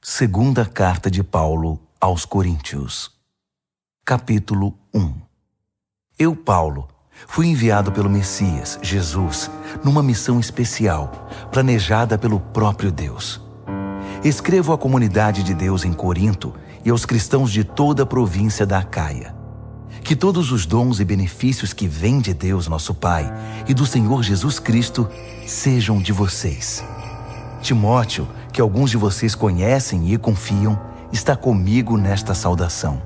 Segunda Carta de Paulo aos Coríntios. Capítulo 1. Eu, Paulo, fui enviado pelo Messias, Jesus, numa missão especial, planejada pelo próprio Deus. Escrevo à comunidade de Deus em Corinto e aos cristãos de toda a província da Acaia. Que todos os dons e benefícios que vêm de Deus, nosso Pai, e do Senhor Jesus Cristo, sejam de vocês. Timóteo, que alguns de vocês conhecem e confiam, está comigo nesta saudação.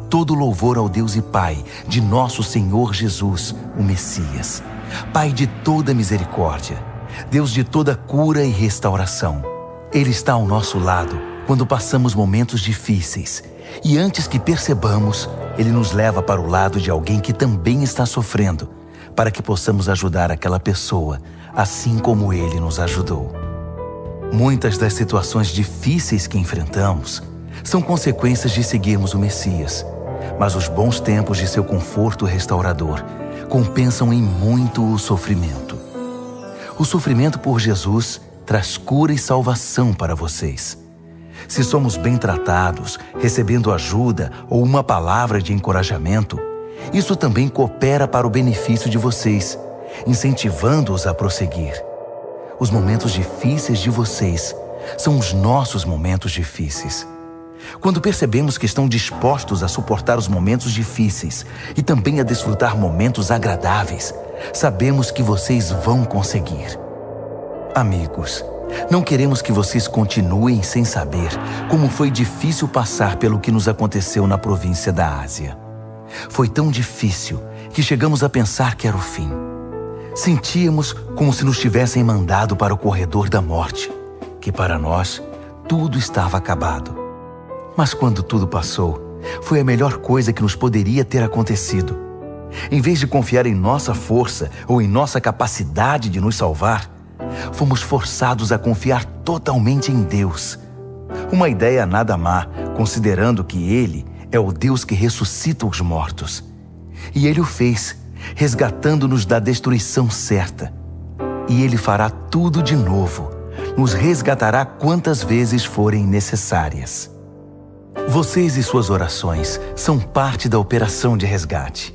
Todo louvor ao Deus e Pai de nosso Senhor Jesus, o Messias, Pai de toda misericórdia, Deus de toda cura e restauração. Ele está ao nosso lado quando passamos momentos difíceis, e antes que percebamos, Ele nos leva para o lado de alguém que também está sofrendo, para que possamos ajudar aquela pessoa, assim como Ele nos ajudou. Muitas das situações difíceis que enfrentamos são consequências de seguirmos o Messias, mas os bons tempos de seu conforto restaurador compensam em muito o sofrimento. O sofrimento por Jesus traz cura e salvação para vocês. Se somos bem tratados, recebendo ajuda ou uma palavra de encorajamento, isso também coopera para o benefício de vocês, incentivando-os a prosseguir. Os momentos difíceis de vocês são os nossos momentos difíceis. Quando percebemos que estão dispostos a suportar os momentos difíceis e também a desfrutar momentos agradáveis, sabemos que vocês vão conseguir. Amigos, não queremos que vocês continuem sem saber como foi difícil passar pelo que nos aconteceu na província da Ásia. Foi tão difícil que chegamos a pensar que era o fim. Sentíamos como se nos tivessem mandado para o corredor da morte, que para nós tudo estava acabado. Mas quando tudo passou, foi a melhor coisa que nos poderia ter acontecido. Em vez de confiar em nossa força ou em nossa capacidade de nos salvar, fomos forçados a confiar totalmente em Deus. Uma ideia nada má, considerando que Ele é o Deus que ressuscita os mortos. E Ele o fez, resgatando-nos da destruição certa. E Ele fará tudo de novo, nos resgatará quantas vezes forem necessárias. Vocês e suas orações são parte da operação de resgate.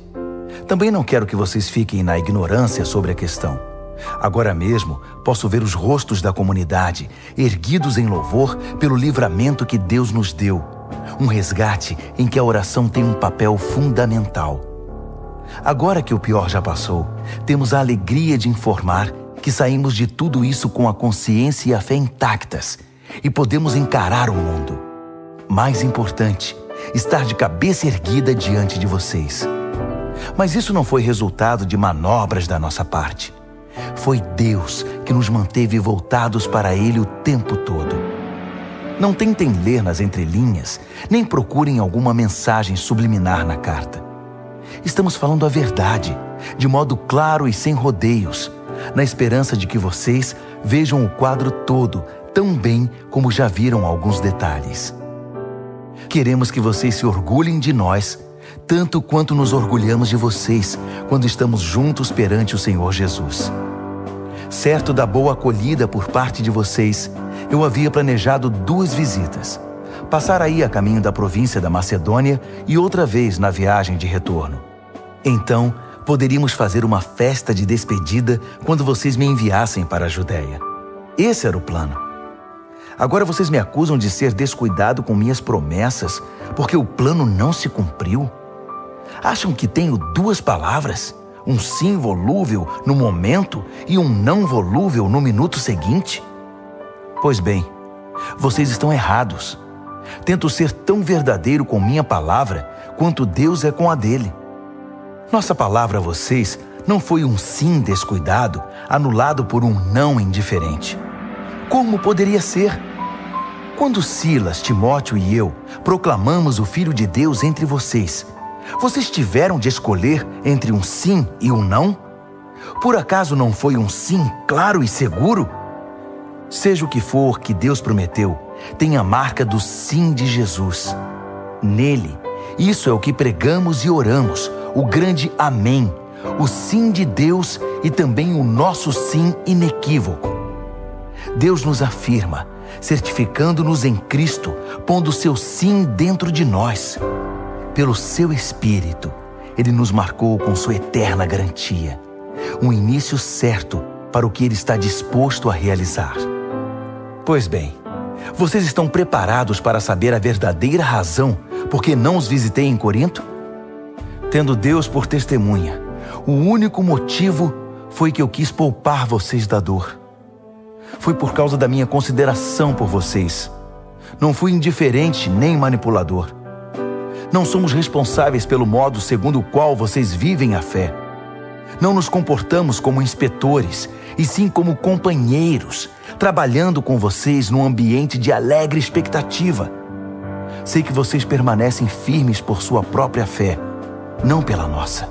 Também não quero que vocês fiquem na ignorância sobre a questão. Agora mesmo, posso ver os rostos da comunidade erguidos em louvor pelo livramento que Deus nos deu. Um resgate em que a oração tem um papel fundamental. Agora que o pior já passou, temos a alegria de informar que saímos de tudo isso com a consciência e a fé intactas e podemos encarar o mundo. Mais importante, estar de cabeça erguida diante de vocês. Mas isso não foi resultado de manobras da nossa parte. Foi Deus que nos manteve voltados para Ele o tempo todo. Não tentem ler nas entrelinhas, nem procurem alguma mensagem subliminar na carta. Estamos falando a verdade, de modo claro e sem rodeios, na esperança de que vocês vejam o quadro todo tão bem como já viram alguns detalhes. Queremos que vocês se orgulhem de nós, tanto quanto nos orgulhamos de vocês quando estamos juntos perante o Senhor Jesus. Certo da boa acolhida por parte de vocês, eu havia planejado 2 visitas. Passar aí a caminho da província da Macedônia e outra vez na viagem de retorno. Então, poderíamos fazer uma festa de despedida quando vocês me enviassem para a Judéia. Esse era o plano. Agora vocês me acusam de ser descuidado com minhas promessas porque o plano não se cumpriu? Acham que tenho 2 palavras? Um sim volúvel no momento e um não volúvel no minuto seguinte? Pois bem, vocês estão errados. Tento ser tão verdadeiro com minha palavra quanto Deus é com a dele. Nossa palavra a vocês não foi um sim descuidado, anulado por um não indiferente. Como poderia ser? Quando Silas, Timóteo e eu proclamamos o Filho de Deus entre vocês, vocês tiveram de escolher entre um sim e um não? Por acaso não foi um sim claro e seguro? Seja o que for que Deus prometeu, tem a marca do sim de Jesus. Nele, isso é o que pregamos e oramos, o grande amém, o sim de Deus e também o nosso sim inequívoco. Deus nos afirma, certificando-nos em Cristo, pondo seu sim dentro de nós. Pelo seu Espírito, Ele nos marcou com sua eterna garantia, um início certo para o que Ele está disposto a realizar. Pois bem, vocês estão preparados para saber a verdadeira razão por que não os visitei em Corinto? Tendo Deus por testemunha, o único motivo foi que eu quis poupar vocês da dor. Foi por causa da minha consideração por vocês. Não fui indiferente nem manipulador. Não somos responsáveis pelo modo segundo o qual vocês vivem a fé. Não nos comportamos como inspetores, e sim como companheiros, trabalhando com vocês num ambiente de alegre expectativa. Sei que vocês permanecem firmes por sua própria fé, não pela nossa.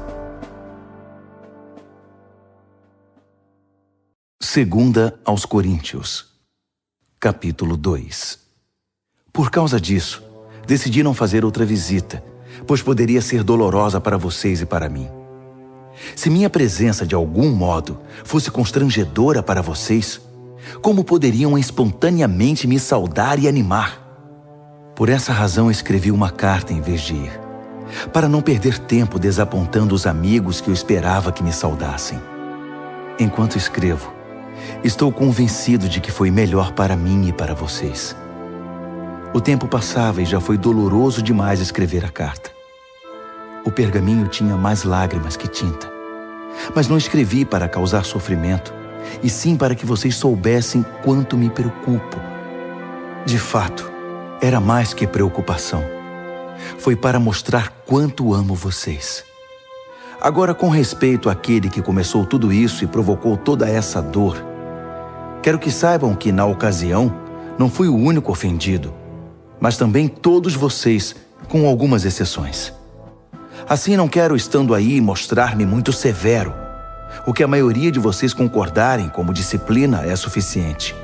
Segunda aos Coríntios, capítulo 2. Por causa disso, decidi não fazer outra visita, pois poderia ser dolorosa para vocês e para mim. Se minha presença de algum modo fosse constrangedora para vocês, como poderiam espontaneamente me saudar e animar? Por essa razão escrevi uma carta em vez de ir, para não perder tempo desapontando os amigos que eu esperava que me saudassem. Enquanto escrevo, estou convencido de que foi melhor para mim e para vocês. O tempo passava e já foi doloroso demais escrever a carta. O pergaminho tinha mais lágrimas que tinta. Mas não escrevi para causar sofrimento, e sim para que vocês soubessem quanto me preocupo. De fato, era mais que preocupação. Foi para mostrar quanto amo vocês. Agora, com respeito àquele que começou tudo isso e provocou toda essa dor, quero que saibam que, na ocasião, não fui o único ofendido, mas também todos vocês, com algumas exceções. Assim, não quero, estando aí, mostrar-me muito severo. O que a maioria de vocês concordarem como disciplina é suficiente.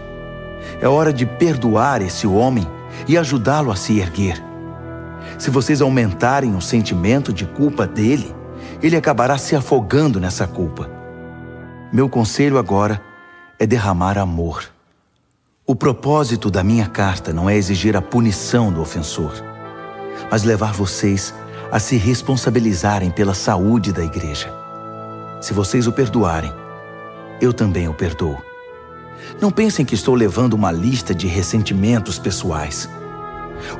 É hora de perdoar esse homem e ajudá-lo a se erguer. Se vocês aumentarem o sentimento de culpa dele, ele acabará se afogando nessa culpa. Meu conselho agora é derramar amor. O propósito da minha carta não é exigir a punição do ofensor, mas levar vocês a se responsabilizarem pela saúde da igreja. Se vocês o perdoarem, eu também o perdoo. Não pensem que estou levando uma lista de ressentimentos pessoais.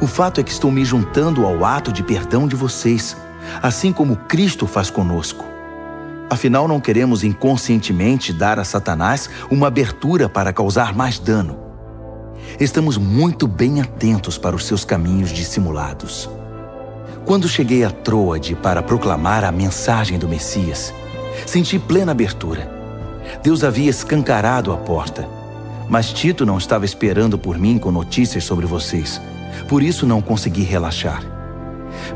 O fato é que estou me juntando ao ato de perdão de vocês, assim como Cristo faz conosco. Afinal, não queremos inconscientemente dar a Satanás uma abertura para causar mais dano. Estamos muito bem atentos para os seus caminhos dissimulados. Quando cheguei a Troade para proclamar a mensagem do Messias, senti plena abertura. Deus havia escancarado a porta, mas Tito não estava esperando por mim com notícias sobre vocês, por isso não consegui relaxar.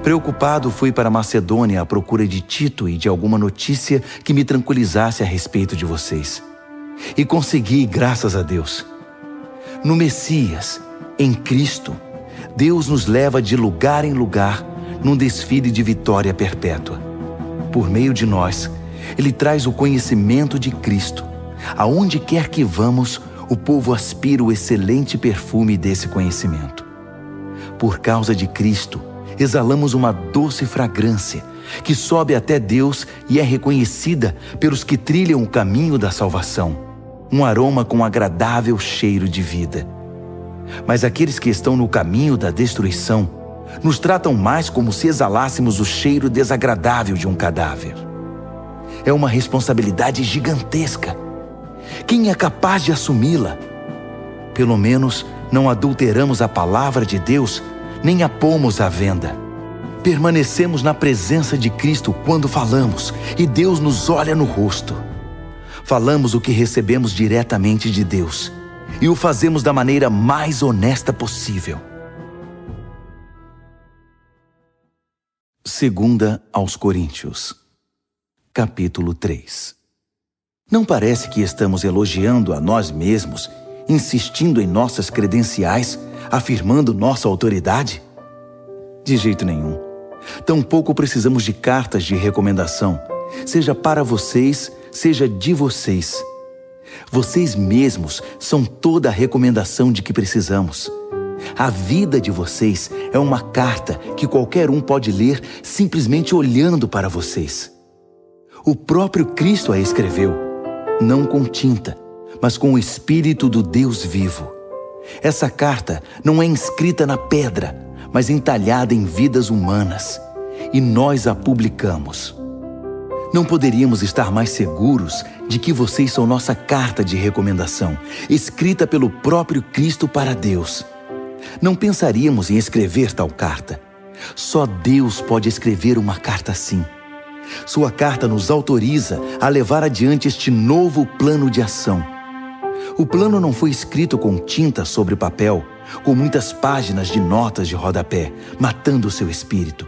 Preocupado, fui para Macedônia à procura de Tito e de alguma notícia que me tranquilizasse a respeito de vocês. E consegui, graças a Deus. No Messias, em Cristo, Deus nos leva de lugar em lugar num desfile de vitória perpétua. Por meio de nós, Ele traz o conhecimento de Cristo. Aonde quer que vamos, o povo aspira o excelente perfume desse conhecimento. Por causa de Cristo, exalamos uma doce fragrância que sobe até Deus e é reconhecida pelos que trilham o caminho da salvação. Um aroma com agradável cheiro de vida. Mas aqueles que estão no caminho da destruição nos tratam mais como se exalássemos o cheiro desagradável de um cadáver. É uma responsabilidade gigantesca. Quem é capaz de assumi-la? Pelo menos não adulteramos a palavra de Deus, nem a pomos à venda. Permanecemos na presença de Cristo quando falamos, e Deus nos olha no rosto. Falamos o que recebemos diretamente de Deus, e o fazemos da maneira mais honesta possível. Segunda aos Coríntios, capítulo 3. Não parece que estamos elogiando a nós mesmos, insistindo em nossas credenciais, afirmando nossa autoridade? De jeito nenhum. Tampouco precisamos de cartas de recomendação, seja para vocês, seja de vocês. Vocês mesmos são toda a recomendação de que precisamos. A vida de vocês é uma carta que qualquer um pode ler simplesmente olhando para vocês. O próprio Cristo a escreveu, não com tinta, mas com o Espírito do Deus vivo. Essa carta não é inscrita na pedra, mas entalhada em vidas humanas, e nós a publicamos. Não poderíamos estar mais seguros de que vocês são nossa carta de recomendação, escrita pelo próprio Cristo para Deus. Não pensaríamos em escrever tal carta. Só Deus pode escrever uma carta assim. Sua carta nos autoriza a levar adiante este novo plano de ação. O plano não foi escrito com tinta sobre papel, com muitas páginas de notas de rodapé, matando o seu espírito.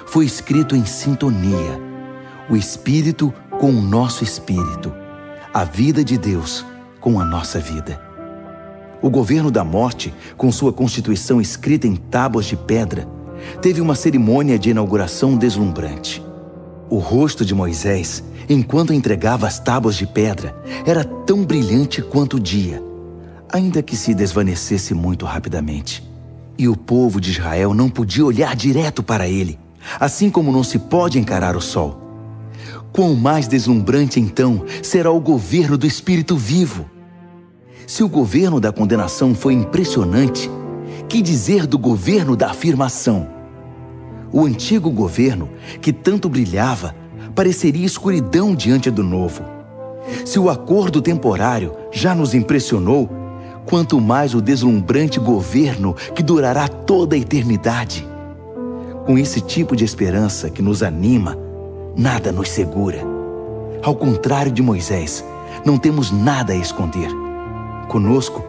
Foi escrito em sintonia. O Espírito com o nosso espírito. A vida de Deus com a nossa vida. O governo da morte, com sua constituição escrita em tábuas de pedra, teve uma cerimônia de inauguração deslumbrante. O rosto de Moisés, enquanto entregava as tábuas de pedra, era tão brilhante quanto o dia, ainda que se desvanecesse muito rapidamente. E o povo de Israel não podia olhar direto para ele, assim como não se pode encarar o sol. Quão mais deslumbrante, então, será o governo do Espírito vivo? Se o governo da condenação foi impressionante, que dizer do governo da afirmação? O antigo governo, que tanto brilhava, pareceria escuridão diante do novo. Se o acordo temporário já nos impressionou, quanto mais o deslumbrante governo que durará toda a eternidade. Com esse tipo de esperança que nos anima, nada nos segura. Ao contrário de Moisés, não temos nada a esconder. Conosco,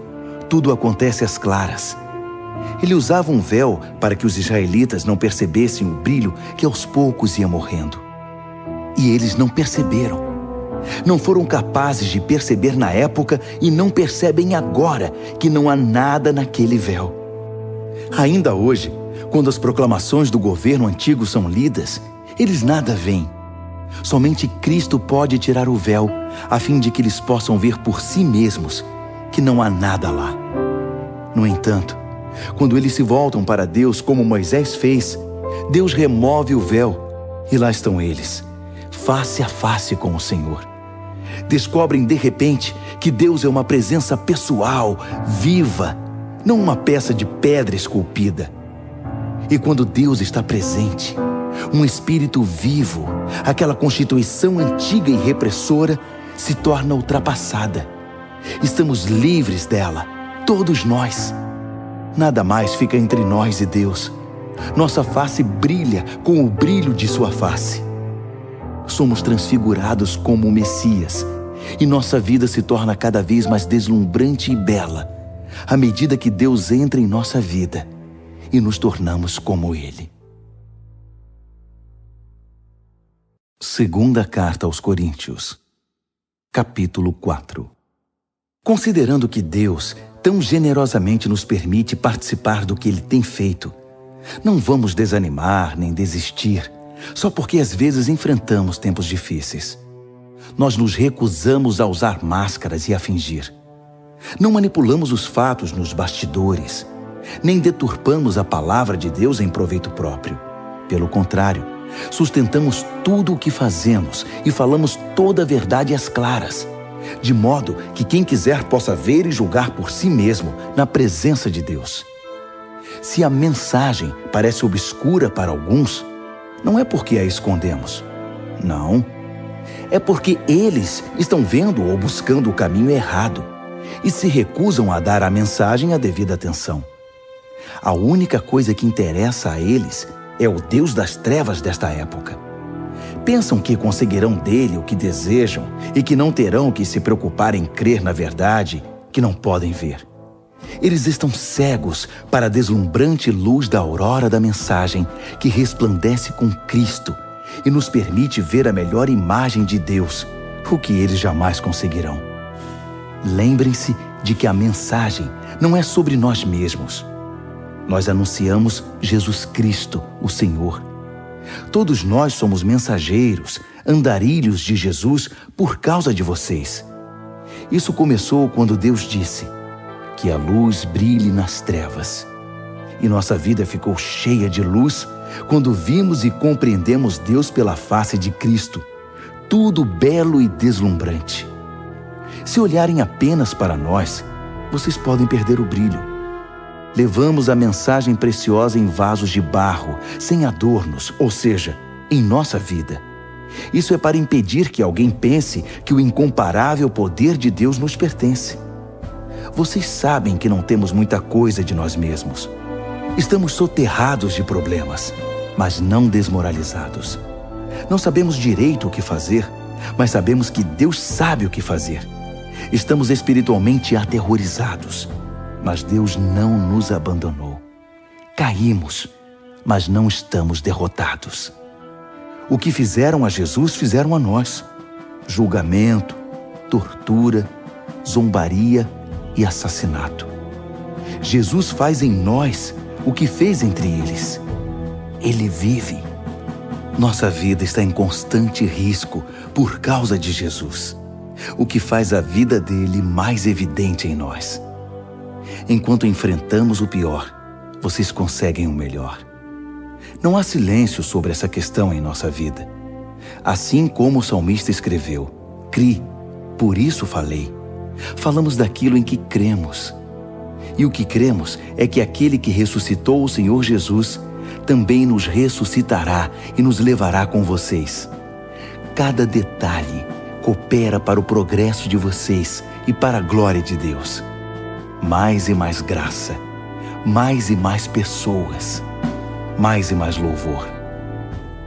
tudo acontece às claras. Ele usava um véu para que os israelitas não percebessem o brilho que aos poucos ia morrendo. E eles não perceberam. Não foram capazes de perceber na época e não percebem agora que não há nada naquele véu. Ainda hoje, quando as proclamações do governo antigo são lidas, eles nada veem. Somente Cristo pode tirar o véu, a fim de que eles possam ver por si mesmos que não há nada lá. No entanto, quando eles se voltam para Deus como Moisés fez, Deus remove o véu e lá estão eles, face a face com o Senhor. Descobrem de repente que Deus é uma presença pessoal, viva, não uma peça de pedra esculpida. E quando Deus está presente, um espírito vivo, aquela constituição antiga e repressora, se torna ultrapassada. Estamos livres dela, todos nós. Nada mais fica entre nós e Deus. Nossa face brilha com o brilho de sua face. Somos transfigurados como o Messias, e nossa vida se torna cada vez mais deslumbrante e bela, à medida que Deus entra em nossa vida e nos tornamos como Ele. Segunda Carta aos Coríntios, capítulo 4. Considerando que Deus tão generosamente nos permite participar do que Ele tem feito, não vamos desanimar nem desistir, só porque às vezes enfrentamos tempos difíceis. Nós nos recusamos a usar máscaras e a fingir. Não manipulamos os fatos nos bastidores, nem deturpamos a palavra de Deus em proveito próprio. Pelo contrário, sustentamos tudo o que fazemos e falamos toda a verdade às claras, de modo que quem quiser possa ver e julgar por si mesmo na presença de Deus. Se a mensagem parece obscura para alguns, não é porque a escondemos. Não. É porque eles estão vendo ou buscando o caminho errado e se recusam a dar à mensagem a devida atenção. A única coisa que interessa a eles é o Deus das trevas desta época. Pensam que conseguirão dele o que desejam e que não terão que se preocupar em crer na verdade que não podem ver. Eles estão cegos para a deslumbrante luz da aurora da mensagem que resplandece com Cristo e nos permite ver a melhor imagem de Deus, o que eles jamais conseguirão. Lembrem-se de que a mensagem não é sobre nós mesmos. Nós anunciamos Jesus Cristo, o Senhor. Todos nós somos mensageiros, andarilhos de Jesus por causa de vocês. Isso começou quando Deus disse que a luz brilhe nas trevas. E nossa vida ficou cheia de luz quando vimos e compreendemos Deus pela face de Cristo, tudo belo e deslumbrante. Se olharem apenas para nós, vocês podem perder o brilho. Levamos a mensagem preciosa em vasos de barro, sem adornos, ou seja, em nossa vida. Isso é para impedir que alguém pense que o incomparável poder de Deus nos pertence. Vocês sabem que não temos muita coisa de nós mesmos. Estamos soterrados de problemas, mas não desmoralizados. Não sabemos direito o que fazer, mas sabemos que Deus sabe o que fazer. Estamos espiritualmente aterrorizados, mas Deus não nos abandonou. Caímos, mas não estamos derrotados. O que fizeram a Jesus, fizeram a nós. Julgamento, tortura, zombaria e assassinato. Jesus faz em nós o que fez entre eles. Ele vive. Nossa vida está em constante risco por causa de Jesus, o que faz a vida dele mais evidente em nós. Enquanto enfrentamos o pior, vocês conseguem o melhor. Não há silêncio sobre essa questão em nossa vida. Assim como o salmista escreveu, "Cri, por isso falei." Falamos daquilo em que cremos. E o que cremos é que aquele que ressuscitou o Senhor Jesus também nos ressuscitará e nos levará com vocês. Cada detalhe coopera para o progresso de vocês e para a glória de Deus. Mais e mais graça, mais e mais pessoas, mais e mais louvor.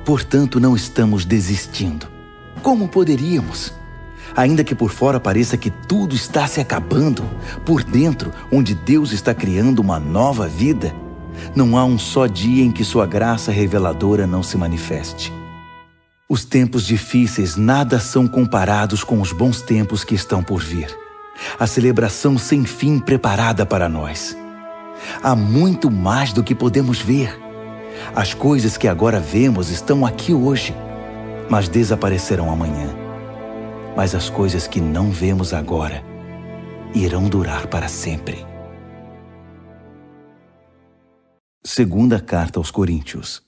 Portanto, não estamos desistindo. Como poderíamos? Ainda que por fora pareça que tudo está se acabando, por dentro, onde Deus está criando uma nova vida, não há um só dia em que sua graça reveladora não se manifeste. Os tempos difíceis nada são comparados com os bons tempos que estão por vir. A celebração sem fim preparada para nós. Há muito mais do que podemos ver. As coisas que agora vemos estão aqui hoje, mas desaparecerão amanhã. Mas as coisas que não vemos agora irão durar para sempre. Segunda Carta aos Coríntios,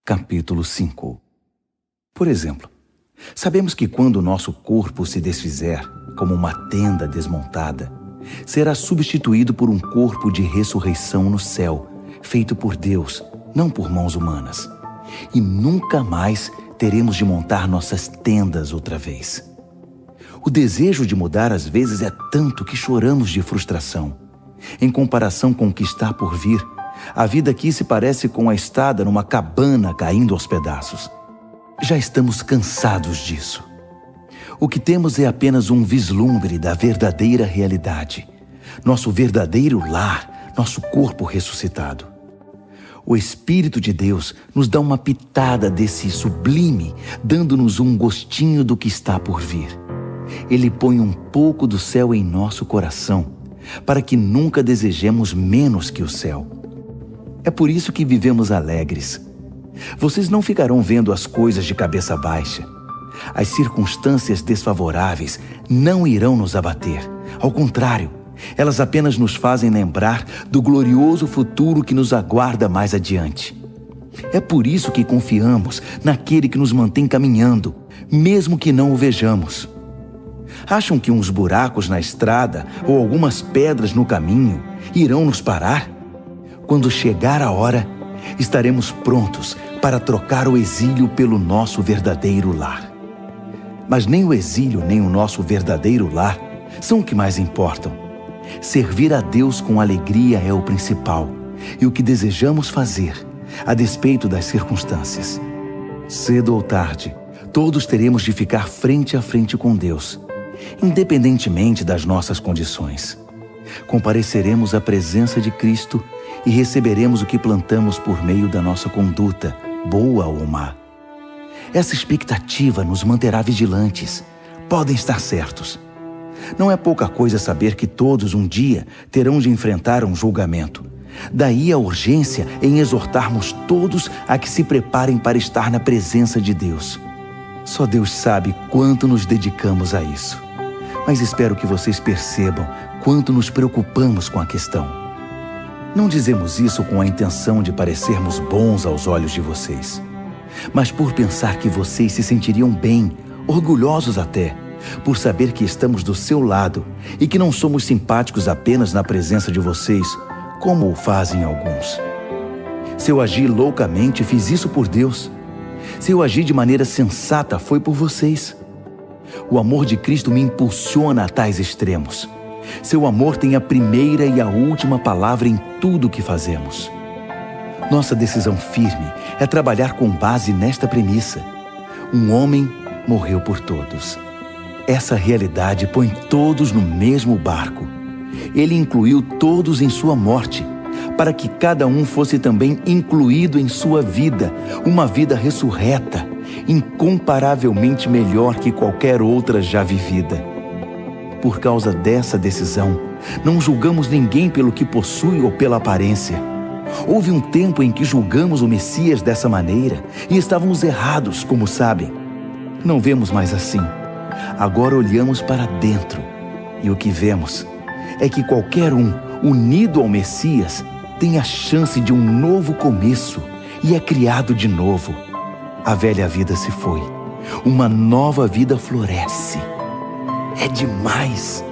capítulo 5. Por exemplo, sabemos que quando o nosso corpo se desfizer, como uma tenda desmontada, será substituído por um corpo de ressurreição no céu, feito por Deus, não por mãos humanas. E nunca mais teremos de montar nossas tendas outra vez. O desejo de mudar às vezes é tanto que choramos de frustração. Em comparação com o que está por vir, a vida aqui se parece com a estada numa cabana caindo aos pedaços. Já estamos cansados disso. O que temos é apenas um vislumbre da verdadeira realidade. Nosso verdadeiro lar, nosso corpo ressuscitado. O Espírito de Deus nos dá uma pitada desse sublime, dando-nos um gostinho do que está por vir. Ele põe um pouco do céu em nosso coração, para que nunca desejemos menos que o céu. É por isso que vivemos alegres. Vocês não ficarão vendo as coisas de cabeça baixa. As circunstâncias desfavoráveis não irão nos abater. Ao contrário, elas apenas nos fazem lembrar do glorioso futuro que nos aguarda mais adiante. É por isso que confiamos naquele que nos mantém caminhando, mesmo que não o vejamos. Acham que uns buracos na estrada ou algumas pedras no caminho irão nos parar? Quando chegar a hora, estaremos prontos para trocar o exílio pelo nosso verdadeiro lar. Mas nem o exílio nem o nosso verdadeiro lar são o que mais importam. Servir a Deus com alegria é o principal e o que desejamos fazer, a despeito das circunstâncias. Cedo ou tarde, todos teremos de ficar frente a frente com Deus, independentemente das nossas condições. Compareceremos à presença de Cristo e receberemos o que plantamos por meio da nossa conduta, boa ou má. Essa expectativa nos manterá vigilantes. Podem estar certos. Não é pouca coisa saber que todos um dia terão de enfrentar um julgamento. Daí a urgência em exortarmos todos a que se preparem para estar na presença de Deus. Só Deus sabe quanto nos dedicamos a isso. mas espero que vocês percebam quanto nos preocupamos com a questão. Não dizemos isso com a intenção de parecermos bons aos olhos de vocês, mas por pensar que vocês se sentiriam bem, orgulhosos até, por saber que estamos do seu lado e que não somos simpáticos apenas na presença de vocês, como o fazem alguns. Se eu agi loucamente, fiz isso por Deus. Se eu agi de maneira sensata, foi por vocês. O amor de Cristo me impulsiona a tais extremos. Seu amor tem a primeira e a última palavra em tudo o que fazemos. Nossa decisão firme é trabalhar com base nesta premissa: um homem morreu por todos. Essa realidade põe todos no mesmo barco. Ele incluiu todos em sua morte, para que cada um fosse também incluído em sua vida, uma vida ressurreta, incomparavelmente melhor que qualquer outra já vivida. Por causa dessa decisão, não julgamos ninguém pelo que possui ou pela aparência. Houve um tempo em que julgamos o Messias dessa maneira e estávamos errados, como sabem. Não vemos mais assim. Agora olhamos para dentro e o que vemos é que qualquer um unido ao Messias tem a chance de um novo começo e é criado de novo. A velha vida se foi, uma nova vida floresce. É demais!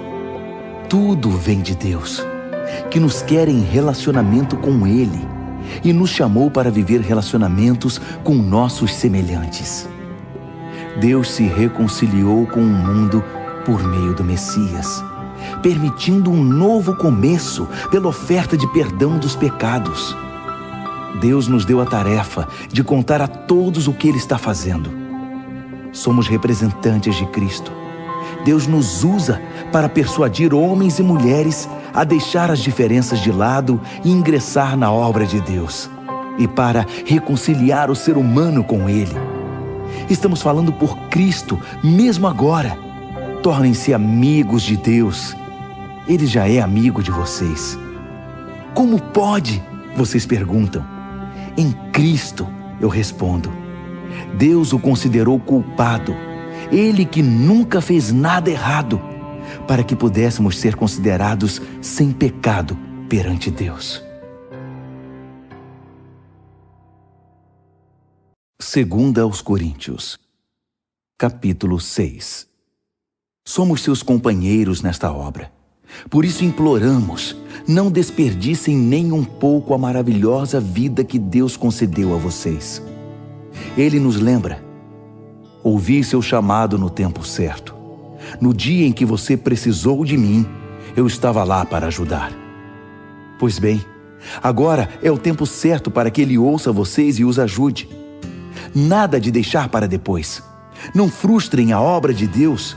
Tudo vem de Deus, que nos quer em relacionamento com Ele e nos chamou para viver relacionamentos com nossos semelhantes. Deus se reconciliou com o mundo por meio do Messias, permitindo um novo começo pela oferta de perdão dos pecados. Deus nos deu a tarefa de contar a todos o que Ele está fazendo. Somos representantes de Cristo. Deus nos usa para persuadir homens e mulheres a deixar as diferenças de lado e ingressar na obra de Deus, e para reconciliar o ser humano com Ele. Estamos falando por Cristo, mesmo agora. Tornem-se amigos de Deus. Ele já é amigo de vocês. Como pode? Vocês perguntam. Em Cristo, eu respondo. Deus o considerou culpado, Ele que nunca fez nada errado, para que pudéssemos ser considerados sem pecado perante Deus. 2 aos Coríntios, capítulo 6. Somos seus companheiros nesta obra. Por isso imploramos, não desperdicem nem um pouco a maravilhosa vida que Deus concedeu a vocês. Ele nos lembra: ouvi seu chamado no tempo certo. No dia em que você precisou de mim, eu estava lá para ajudar. Pois bem, agora é o tempo certo para que Ele ouça vocês e os ajude. Nada de deixar para depois. Não frustrem a obra de Deus.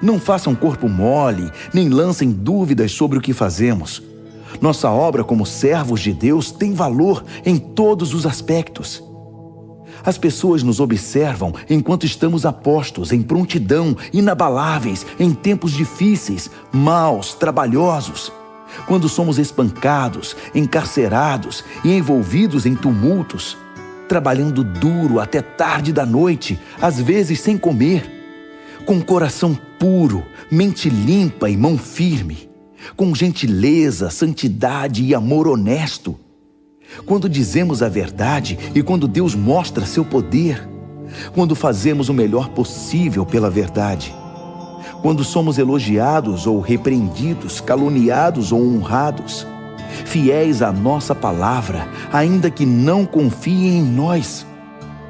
Não façam corpo mole, nem lancem dúvidas sobre o que fazemos. Nossa obra como servos de Deus tem valor em todos os aspectos. As pessoas nos observam enquanto estamos a postos, em prontidão, inabaláveis, em tempos difíceis, maus, trabalhosos. Quando somos espancados, encarcerados e envolvidos em tumultos, trabalhando duro até tarde da noite, às vezes sem comer, com coração puro, mente limpa e mão firme, com gentileza, santidade e amor honesto. Quando dizemos a verdade e quando Deus mostra seu poder, quando fazemos o melhor possível pela verdade, quando somos elogiados ou repreendidos, caluniados ou honrados, fiéis à nossa palavra, ainda que não confiem em nós,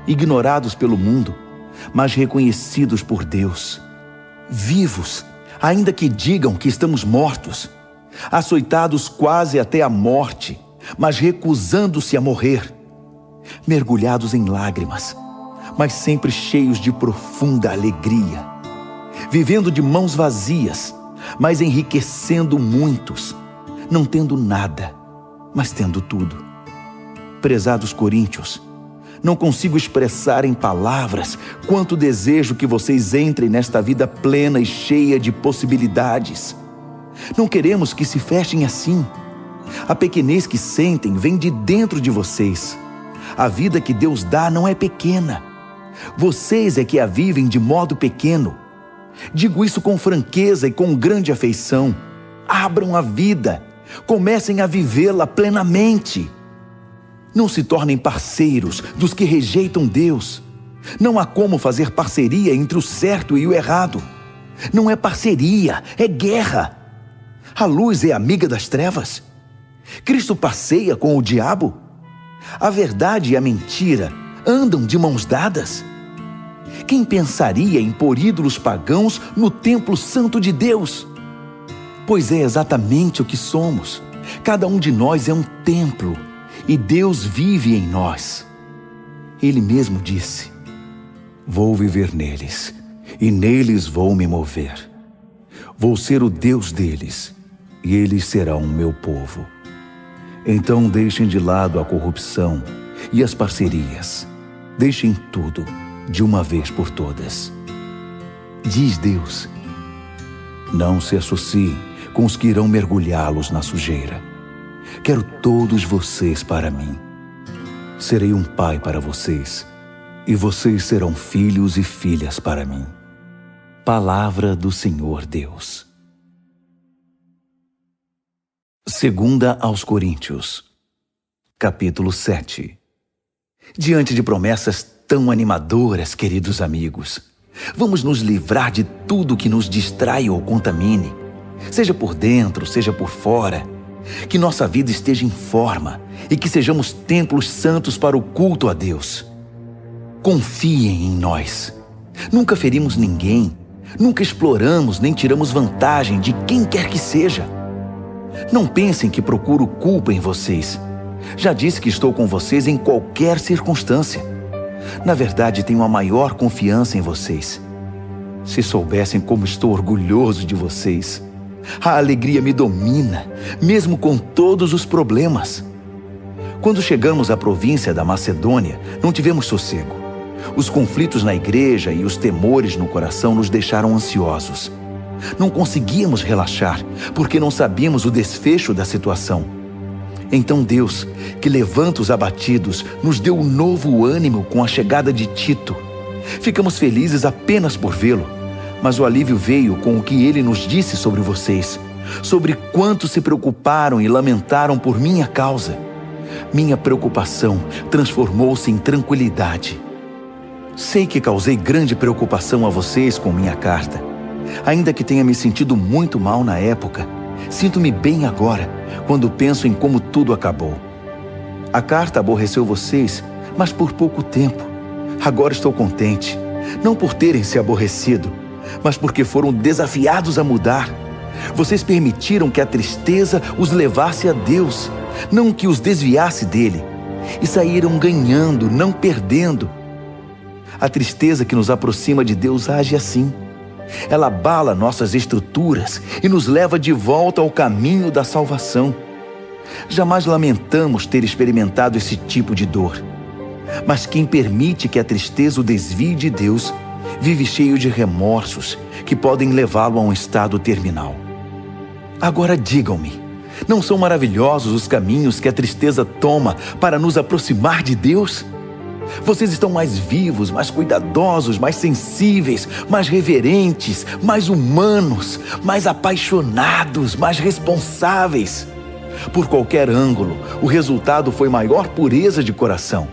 ignorados pelo mundo, mas reconhecidos por Deus, vivos, ainda que digam que estamos mortos, açoitados quase até a morte, mas recusando-se a morrer, mergulhados em lágrimas, mas sempre cheios de profunda alegria, vivendo de mãos vazias, mas enriquecendo muitos, não tendo nada, mas tendo tudo. Prezados coríntios, não consigo expressar em palavras quanto desejo que vocês entrem nesta vida plena e cheia de possibilidades. Não queremos que se fechem assim. A pequenez que sentem vem de dentro de vocês. A vida que Deus dá não é pequena. Vocês é que a vivem de modo pequeno. Digo isso com franqueza e com grande afeição. Abram a vida. Comecem a vivê-la plenamente. Não se tornem parceiros dos que rejeitam Deus. Não há como fazer parceria entre o certo e o errado. Não é parceria, é guerra. A luz é amiga das trevas. Cristo passeia com o diabo. A verdade e a mentira andam de mãos dadas. Quem pensaria em pôr ídolos pagãos no templo santo de Deus? Pois é exatamente o que somos. Cada um de nós é um templo e Deus vive em nós. Ele mesmo disse: vou viver neles e neles vou me mover. Vou ser o Deus deles e eles serão o meu povo. Então deixem de lado a corrupção e as parcerias. Deixem tudo de uma vez por todas. Diz Deus: não se associem com os que irão mergulhá-los na sujeira. Quero todos vocês para mim. Serei um pai para vocês, e vocês serão filhos e filhas para mim. Palavra do Senhor Deus. 2 aos Coríntios, capítulo 7. Diante de promessas tão animadoras, queridos amigos, vamos nos livrar de tudo que nos distrai ou contamine, seja por dentro, seja por fora. Que nossa vida esteja em forma e que sejamos templos santos para o culto a Deus. Confiem em nós. Nunca ferimos ninguém, nunca exploramos nem tiramos vantagem de quem quer que seja. Não pensem que procuro culpa em vocês. Já disse que estou com vocês em qualquer circunstância. Na verdade, tenho a maior confiança em vocês. Se soubessem como estou orgulhoso de vocês. A alegria me domina, mesmo com todos os problemas. Quando chegamos à província da Macedônia, não tivemos sossego. Os conflitos na igreja e os temores no coração nos deixaram ansiosos. Não conseguíamos relaxar, porque não sabíamos o desfecho da situação. Então Deus, que levanta os abatidos, nos deu um novo ânimo com a chegada de Tito. Ficamos felizes apenas por vê-lo. Mas o alívio veio com o que ele nos disse sobre vocês, sobre quanto se preocuparam e lamentaram por minha causa. Minha preocupação transformou-se em tranquilidade. Sei que causei grande preocupação a vocês com minha carta. Ainda que tenha me sentido muito mal na época, sinto-me bem agora, quando penso em como tudo acabou. A carta aborreceu vocês, mas por pouco tempo. Agora estou contente, não por terem se aborrecido, mas porque foram desafiados a mudar. Vocês permitiram que a tristeza os levasse a Deus, não que os desviasse dele, e saíram ganhando, não perdendo. A tristeza que nos aproxima de Deus age assim. Ela abala nossas estruturas e nos leva de volta ao caminho da salvação. Jamais lamentamos ter experimentado esse tipo de dor. Mas quem permite que a tristeza o desvie de Deus, vive cheio de remorsos que podem levá-lo a um estado terminal. Agora digam-me, não são maravilhosos os caminhos que a tristeza toma para nos aproximar de Deus? Vocês estão mais vivos, mais cuidadosos, mais sensíveis, mais reverentes, mais humanos, mais apaixonados, mais responsáveis. Por qualquer ângulo, o resultado foi maior pureza de coração.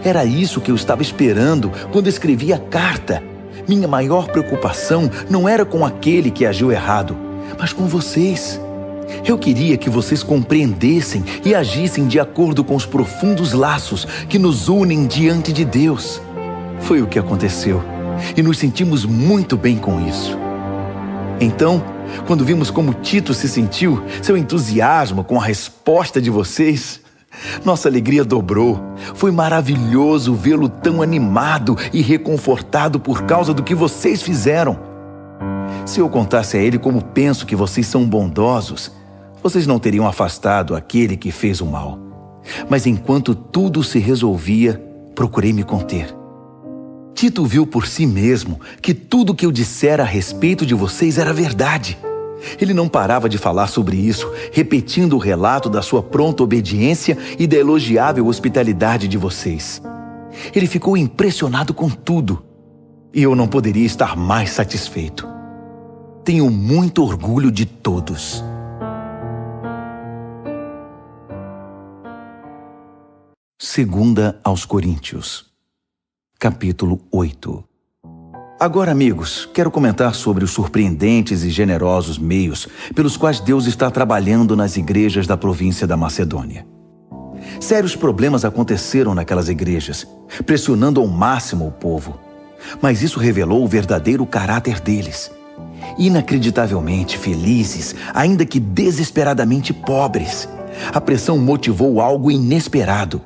Era isso que eu estava esperando quando escrevi a carta. Minha maior preocupação não era com aquele que agiu errado, mas com vocês. Eu queria que vocês compreendessem e agissem de acordo com os profundos laços que nos unem diante de Deus. Foi o que aconteceu, e nos sentimos muito bem com isso. Então, quando vimos como Tito se sentiu, seu entusiasmo com a resposta de vocês, nossa alegria dobrou. Foi maravilhoso vê-lo tão animado e reconfortado por causa do que vocês fizeram. Se eu contasse a ele como penso que vocês são bondosos, vocês não teriam afastado aquele que fez o mal. Mas enquanto tudo se resolvia, procurei me conter. Tito viu por si mesmo que tudo que eu dissera a respeito de vocês era verdade. Ele não parava de falar sobre isso, repetindo o relato da sua pronta obediência e da elogiável hospitalidade de vocês. Ele ficou impressionado com tudo. e eu não poderia estar mais satisfeito. Tenho muito orgulho de todos. Segunda aos Coríntios, capítulo 8. Agora, amigos, quero comentar sobre os surpreendentes e generosos meios pelos quais Deus está trabalhando nas igrejas da província da Macedônia. Sérios problemas aconteceram naquelas igrejas, pressionando ao máximo o povo. Mas isso revelou o verdadeiro caráter deles. Inacreditavelmente felizes, ainda que desesperadamente pobres, a pressão motivou algo inesperado.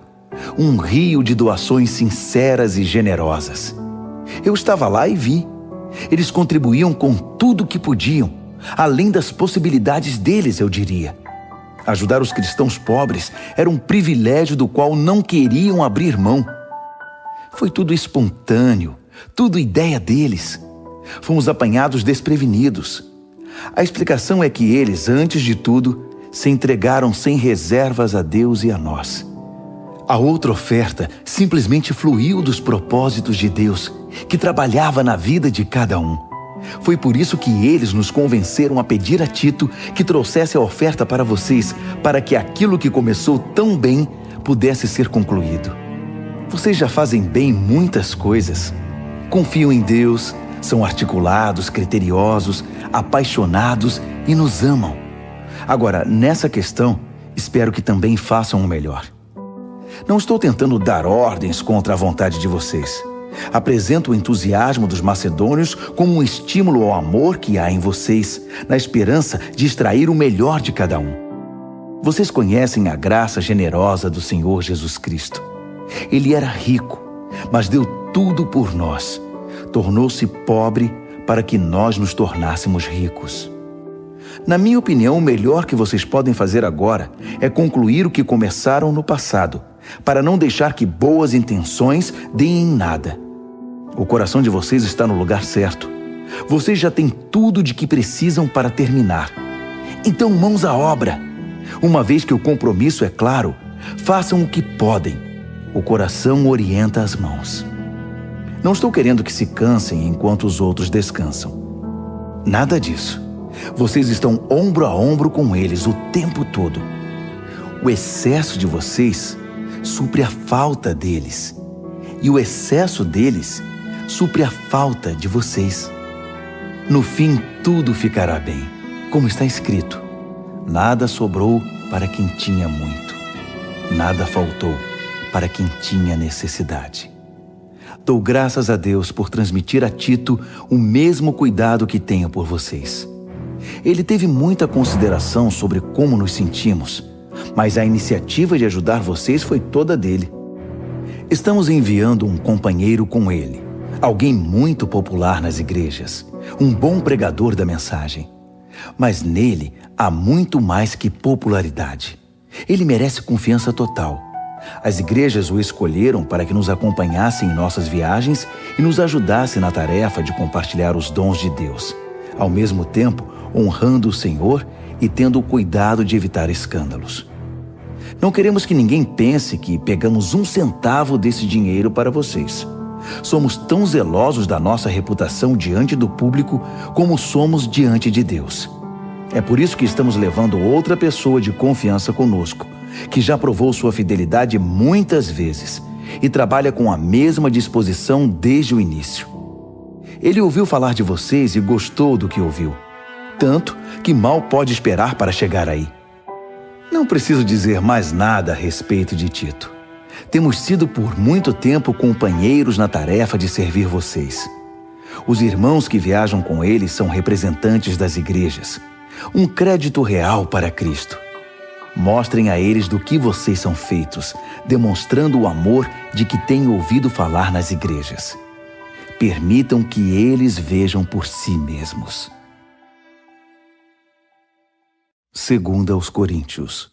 Um rio de doações sinceras e generosas. Eu estava lá e vi. Eles contribuíam com tudo o que podiam, além das possibilidades deles, eu diria. Ajudar os cristãos pobres era um privilégio do qual não queriam abrir mão. Foi tudo espontâneo, tudo ideia deles. Fomos apanhados desprevenidos. A explicação é que eles, antes de tudo, se entregaram sem reservas a Deus e a nós. A outra oferta simplesmente fluiu dos propósitos de Deus, que trabalhava na vida de cada um. Foi por isso que eles nos convenceram a pedir a Tito que trouxesse a oferta para vocês, para que aquilo que começou tão bem pudesse ser concluído. Vocês já fazem bem muitas coisas. Confiam em Deus, são articulados, criteriosos, apaixonados e nos amam. Agora, nessa questão, espero que também façam o melhor. Não estou tentando dar ordens contra a vontade de vocês. Apresento o entusiasmo dos macedônios como um estímulo ao amor que há em vocês, na esperança de extrair o melhor de cada um. Vocês conhecem a graça generosa do Senhor Jesus Cristo. Ele era rico, mas deu tudo por nós. Tornou-se pobre para que nós nos tornássemos ricos. Na minha opinião, o melhor que vocês podem fazer agora é concluir o que começaram no passado, para não deixar que boas intenções deem em nada. O coração de vocês está no lugar certo. Vocês já têm tudo de que precisam para terminar. Então, mãos à obra. Uma vez que o compromisso é claro, façam o que podem. O coração orienta as mãos. Não estou querendo que se cansem enquanto os outros descansam. Nada disso. Vocês estão ombro a ombro com eles o tempo todo. O excesso de vocês supre a falta deles, e o excesso deles supre a falta de vocês. No fim, tudo ficará bem, como está escrito: nada sobrou para quem tinha muito, nada faltou para quem tinha necessidade. Dou graças a Deus por transmitir a Tito o mesmo cuidado que tenho por vocês. Ele teve muita consideração sobre como nos sentimos, mas a iniciativa de ajudar vocês foi toda dele. Estamos enviando um companheiro com ele, alguém muito popular nas igrejas, um bom pregador da mensagem. Mas nele há muito mais que popularidade. Ele merece confiança total. As igrejas o escolheram para que nos acompanhasse em nossas viagens e nos ajudasse na tarefa de compartilhar os dons de Deus, ao mesmo tempo honrando o Senhor e tendo o cuidado de evitar escândalos. Não queremos que ninguém pense que pegamos um centavo desse dinheiro para vocês. Somos tão zelosos da nossa reputação diante do público como somos diante de Deus. É por isso que estamos levando outra pessoa de confiança conosco, que já provou sua fidelidade muitas vezes e trabalha com a mesma disposição desde o início. Ele ouviu falar de vocês e gostou do que ouviu, tanto que mal pode esperar para chegar aí. Não preciso dizer mais nada a respeito de Tito. Temos sido por muito tempo companheiros na tarefa de servir vocês. Os irmãos que viajam com ele são representantes das igrejas, um crédito real para Cristo. Mostrem a eles do que vocês são feitos, demonstrando o amor de que têm ouvido falar nas igrejas. Permitam que eles vejam por si mesmos. Segunda aos Coríntios,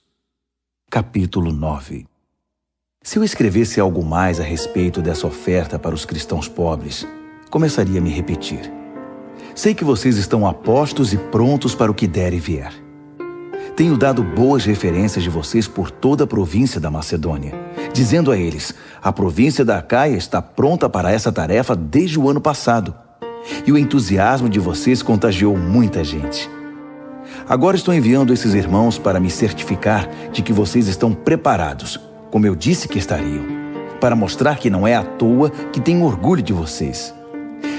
capítulo 9. Se eu escrevesse algo mais a respeito dessa oferta para os cristãos pobres, começaria a me repetir. Sei que vocês estão apostos e prontos para o que der e vier. Tenho dado boas referências de vocês por toda a província da Macedônia, dizendo a eles: a província da Acaia está pronta para essa tarefa desde o ano passado. E o entusiasmo de vocês contagiou muita gente. Agora estou enviando esses irmãos para me certificar de que vocês estão preparados, como eu disse que estariam, para mostrar que não é à toa que tenho orgulho de vocês.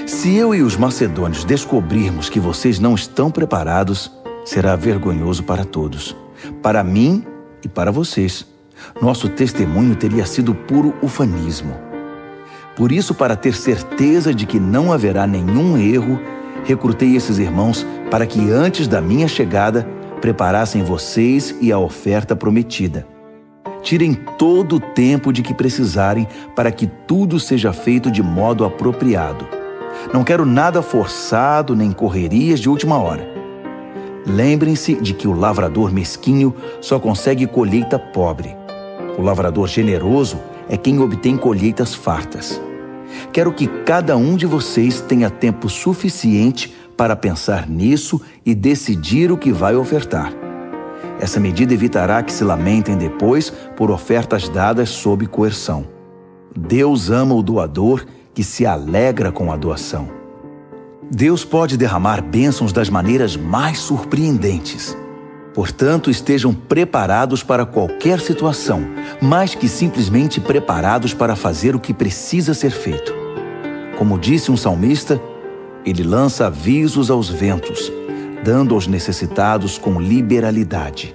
Se eu e os macedônios descobrirmos que vocês não estão preparados, será vergonhoso para todos, para mim e para vocês. Nosso testemunho teria sido puro ufanismo. Por isso, para ter certeza de que não haverá nenhum erro, recrutei esses irmãos para que antes da minha chegada preparassem vocês e a oferta prometida. Tirem todo o tempo de que precisarem para que tudo seja feito de modo apropriado. Não quero nada forçado nem correrias de última hora. Lembrem-se de que o lavrador mesquinho só consegue colheita pobre. O lavrador generoso é quem obtém colheitas fartas. Quero que cada um de vocês tenha tempo suficiente para pensar nisso e decidir o que vai ofertar. Essa medida evitará que se lamentem depois por ofertas dadas sob coerção. Deus ama o doador que se alegra com a doação. Deus pode derramar bênçãos das maneiras mais surpreendentes. Portanto, estejam preparados para qualquer situação, mais que simplesmente preparados para fazer o que precisa ser feito. Como disse um salmista, ele lança avisos aos ventos, dando aos necessitados com liberalidade.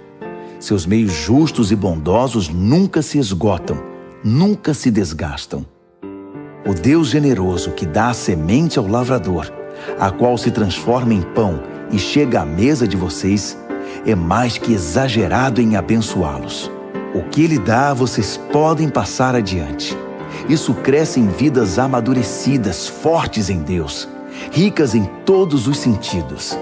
Seus meios justos e bondosos nunca se esgotam, nunca se desgastam. O Deus generoso que dá a semente ao lavrador, a qual se transforma em pão e chega à mesa de vocês, é mais que exagerado em abençoá-los. O que Ele dá, vocês podem passar adiante. Isso cresce em vidas amadurecidas, fortes em Deus, ricas em todos os sentidos.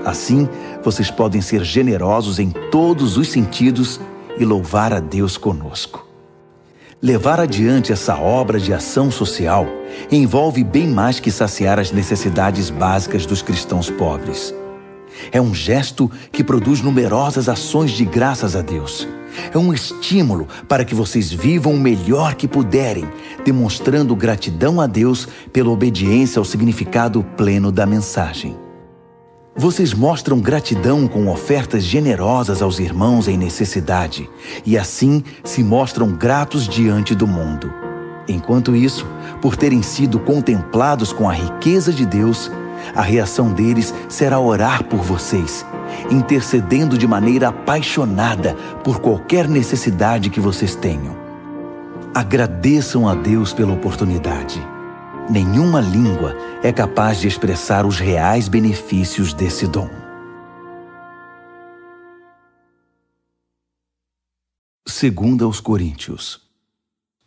Assim, vocês podem ser generosos em todos os sentidos e louvar a Deus conosco. Levar adiante essa obra de ação social envolve bem mais que saciar as necessidades básicas dos cristãos pobres. É um gesto que produz numerosas ações de graças a Deus. É um estímulo para que vocês vivam o melhor que puderem, demonstrando gratidão a Deus pela obediência ao significado pleno da mensagem. Vocês mostram gratidão com ofertas generosas aos irmãos em necessidade e assim se mostram gratos diante do mundo. Enquanto isso, por terem sido contemplados com a riqueza de Deus, a reação deles será orar por vocês, intercedendo de maneira apaixonada por qualquer necessidade que vocês tenham. Agradeçam a Deus pela oportunidade. Nenhuma língua é capaz de expressar os reais benefícios desse dom. 2 Coríntios,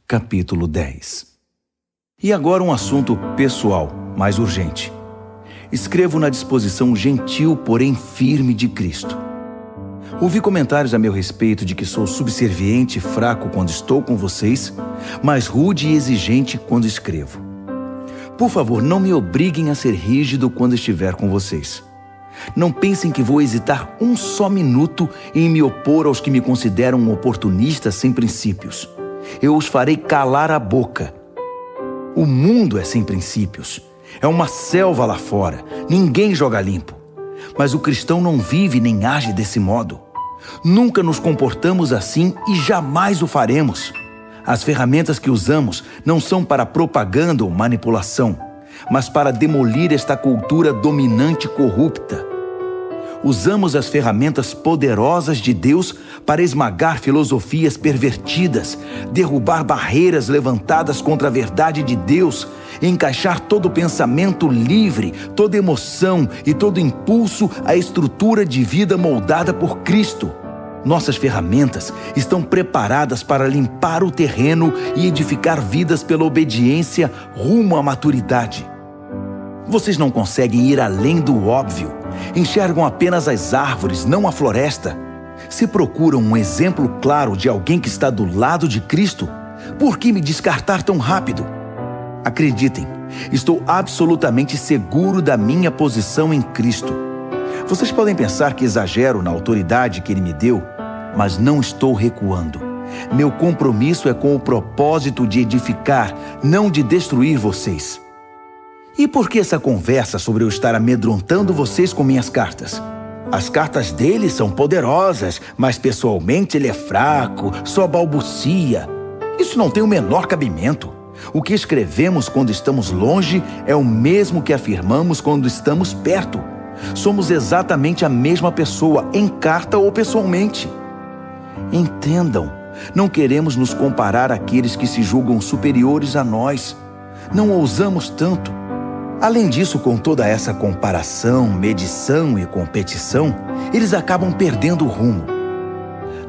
capítulo 10. E agora um assunto pessoal, mais urgente. Escrevo na disposição gentil, porém firme de Cristo. Ouvi comentários a meu respeito de que sou subserviente e fraco quando estou com vocês, mas rude e exigente quando escrevo. Por favor, não me obriguem a ser rígido quando estiver com vocês. Não pensem que vou hesitar um só minuto em me opor aos que me consideram oportunistas sem princípios. Eu os farei calar a boca. O mundo é sem princípios. É uma selva lá fora. Ninguém joga limpo. Mas o cristão não vive nem age desse modo. Nunca nos comportamos assim e jamais o faremos. As ferramentas que usamos não são para propaganda ou manipulação, mas para demolir esta cultura dominante e corrupta. Usamos as ferramentas poderosas de Deus para esmagar filosofias pervertidas, derrubar barreiras levantadas contra a verdade de Deus, encaixar todo pensamento livre, toda emoção e todo impulso à estrutura de vida moldada por Cristo. Nossas ferramentas estão preparadas para limpar o terreno e edificar vidas pela obediência rumo à maturidade. Vocês não conseguem ir além do óbvio. Enxergam apenas as árvores, não a floresta. Se procuram um exemplo claro de alguém que está do lado de Cristo, por que me descartar tão rápido? Acreditem, estou absolutamente seguro da minha posição em Cristo. Vocês podem pensar que exagero na autoridade que Ele me deu, mas não estou recuando. Meu compromisso é com o propósito de edificar, não de destruir vocês. E por que essa conversa sobre eu estar amedrontando vocês com minhas cartas? As cartas dele são poderosas, mas pessoalmente ele é fraco, só balbucia. Isso não tem o menor cabimento. O que escrevemos quando estamos longe é o mesmo que afirmamos quando estamos perto. Somos exatamente a mesma pessoa, em carta ou pessoalmente. Entendam, não queremos nos comparar àqueles que se julgam superiores a nós. Não ousamos tanto. Além disso, com toda essa comparação, medição e competição, eles acabam perdendo o rumo.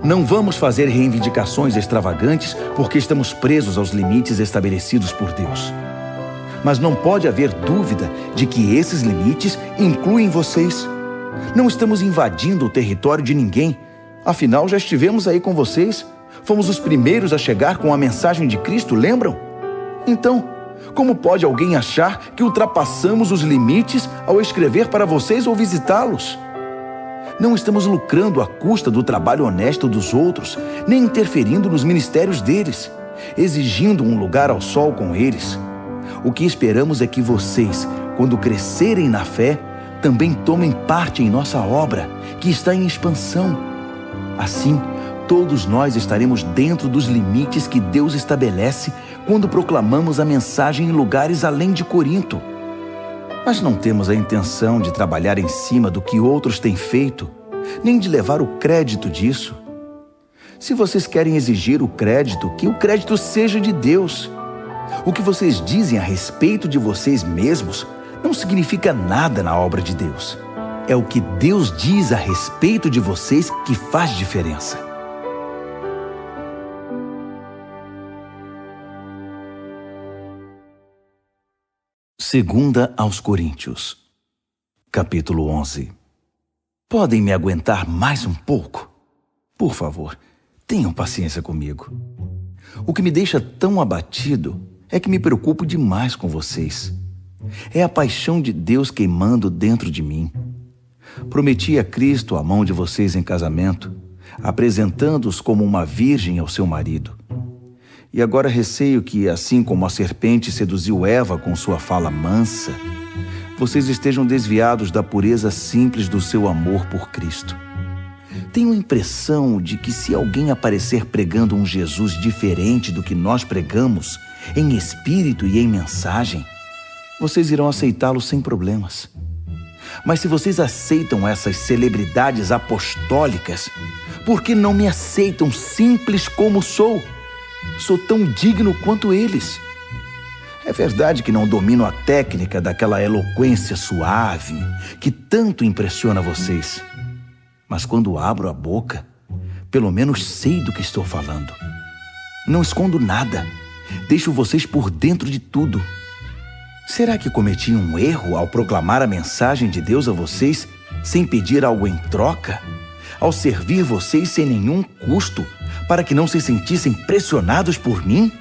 Não vamos fazer reivindicações extravagantes porque estamos presos aos limites estabelecidos por Deus. Mas não pode haver dúvida de que esses limites incluem vocês. Não estamos invadindo o território de ninguém. Afinal, já estivemos aí com vocês. Fomos os primeiros a chegar com a mensagem de Cristo, lembram? Então, como pode alguém achar que ultrapassamos os limites ao escrever para vocês ou visitá-los? Não estamos lucrando à custa do trabalho honesto dos outros, nem interferindo nos ministérios deles, exigindo um lugar ao sol com eles. O que esperamos é que vocês, quando crescerem na fé, também tomem parte em nossa obra, que está em expansão. Assim, todos nós estaremos dentro dos limites que Deus estabelece quando proclamamos a mensagem em lugares além de Corinto. Mas não temos a intenção de trabalhar em cima do que outros têm feito, nem de levar o crédito disso. Se vocês querem exigir o crédito, que o crédito seja de Deus. O que vocês dizem a respeito de vocês mesmos não significa nada na obra de Deus. É o que Deus diz a respeito de vocês que faz diferença. Segunda aos Coríntios, capítulo 11. Podem me aguentar mais um pouco? Por favor, tenham paciência comigo. O que me deixa tão abatido é que me preocupo demais com vocês. É a paixão de Deus queimando dentro de mim. Prometi a Cristo a mão de vocês em casamento, apresentando-os como uma virgem ao seu marido. E agora receio que, assim como a serpente seduziu Eva com sua fala mansa, vocês estejam desviados da pureza simples do seu amor por Cristo. Tenho a impressão de que se alguém aparecer pregando um Jesus diferente do que nós pregamos, em espírito e em mensagem, vocês irão aceitá-lo sem problemas. Mas se vocês aceitam essas celebridades apostólicas, por que não me aceitam simples como sou? Sou tão digno quanto eles. É verdade que não domino a técnica daquela eloquência suave que tanto impressiona vocês. Mas quando abro a boca, pelo menos sei do que estou falando. Não escondo nada. Deixo vocês por dentro de tudo. Será que cometi um erro ao proclamar a mensagem de Deus a vocês sem pedir algo em troca? Ao servir vocês sem nenhum custo, para que não se sentissem pressionados por mim?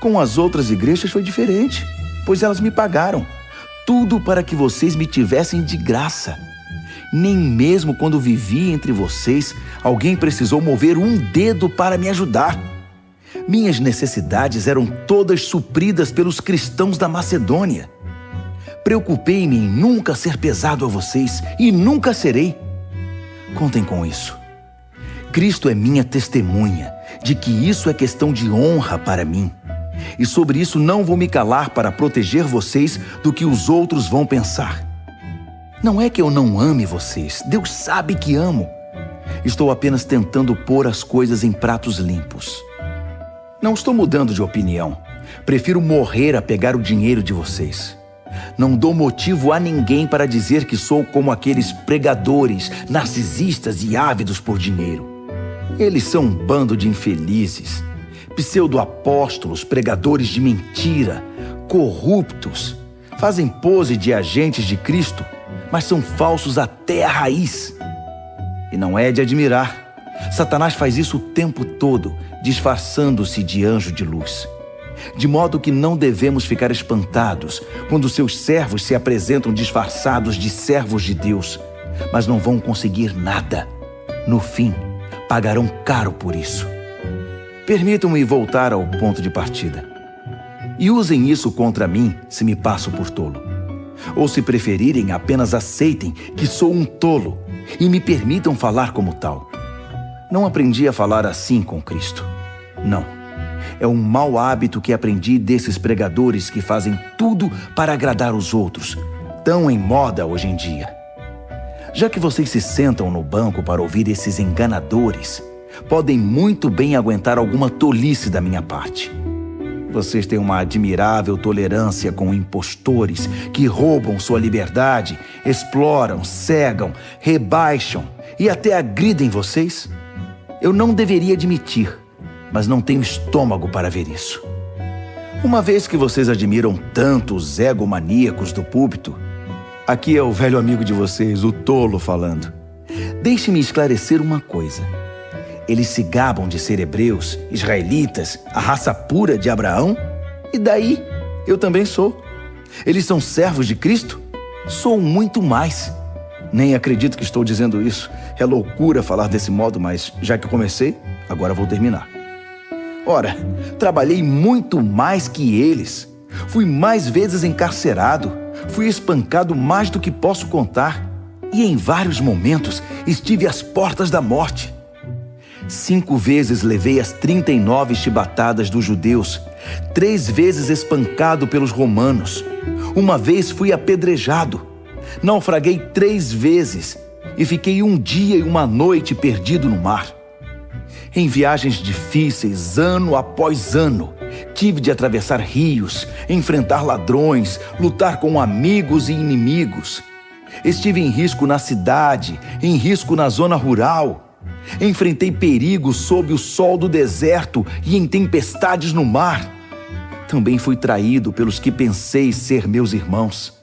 Com as outras igrejas foi diferente, pois elas me pagaram. Tudo para que vocês me tivessem de graça. Nem mesmo quando vivi entre vocês, alguém precisou mover um dedo para me ajudar. Minhas necessidades eram todas supridas pelos cristãos da Macedônia. Preocupei-me em nunca ser pesado a vocês e nunca serei. Contem com isso. Cristo é minha testemunha de que isso é questão de honra para mim. E sobre isso não vou me calar para proteger vocês do que os outros vão pensar. Não é que eu não ame vocês, Deus sabe que amo. Estou apenas tentando pôr as coisas em pratos limpos. Não estou mudando de opinião. Prefiro morrer a pegar o dinheiro de vocês. Não dou motivo a ninguém para dizer que sou como aqueles pregadores narcisistas e ávidos por dinheiro. Eles são um bando de infelizes, pseudo-apóstolos, pregadores de mentira, corruptos. Fazem pose de agentes de Cristo, mas são falsos até a raiz. E não é de admirar. Satanás faz isso o tempo todo, disfarçando-se de anjo de luz. De modo que não devemos ficar espantados quando seus servos se apresentam disfarçados de servos de Deus, mas não vão conseguir nada. No fim, pagarão caro por isso. Permitam-me voltar ao ponto de partida. E usem isso contra mim se me passo por tolo. Ou, se preferirem, apenas aceitem que sou um tolo e me permitam falar como tal. Não aprendi a falar assim com Cristo. Não. É um mau hábito que aprendi desses pregadores que fazem tudo para agradar os outros, tão em moda hoje em dia. Já que vocês se sentam no banco para ouvir esses enganadores, podem muito bem aguentar alguma tolice da minha parte. Vocês têm uma admirável tolerância com impostores que roubam sua liberdade, exploram, cegam, rebaixam e até agridem vocês. Eu não deveria admitir, mas não tenho estômago para ver isso. Uma vez que vocês admiram tanto os egomaníacos do púlpito, aqui é o velho amigo de vocês, o tolo, falando. Deixe-me esclarecer uma coisa. Eles se gabam de ser hebreus, israelitas, a raça pura de Abraão? E daí? Eu também sou. Eles são servos de Cristo? Sou muito mais. Nem acredito que estou dizendo isso. É loucura falar desse modo, mas já que comecei, agora vou terminar. Ora, trabalhei muito mais que eles. Fui mais vezes encarcerado. Fui espancado mais do que posso contar. E em vários momentos estive às portas da morte. 5 vezes levei as 39 chibatadas dos judeus, 3 vezes espancado pelos romanos. Uma vez fui apedrejado. Naufraguei 3 vezes e fiquei 1 dia e 1 noite perdido no mar. Em viagens difíceis, ano após ano, tive de atravessar rios, enfrentar ladrões, lutar com amigos e inimigos. Estive em risco na cidade, em risco na zona rural. Enfrentei perigos sob o sol do deserto e em tempestades no mar. Também fui traído pelos que pensei ser meus irmãos.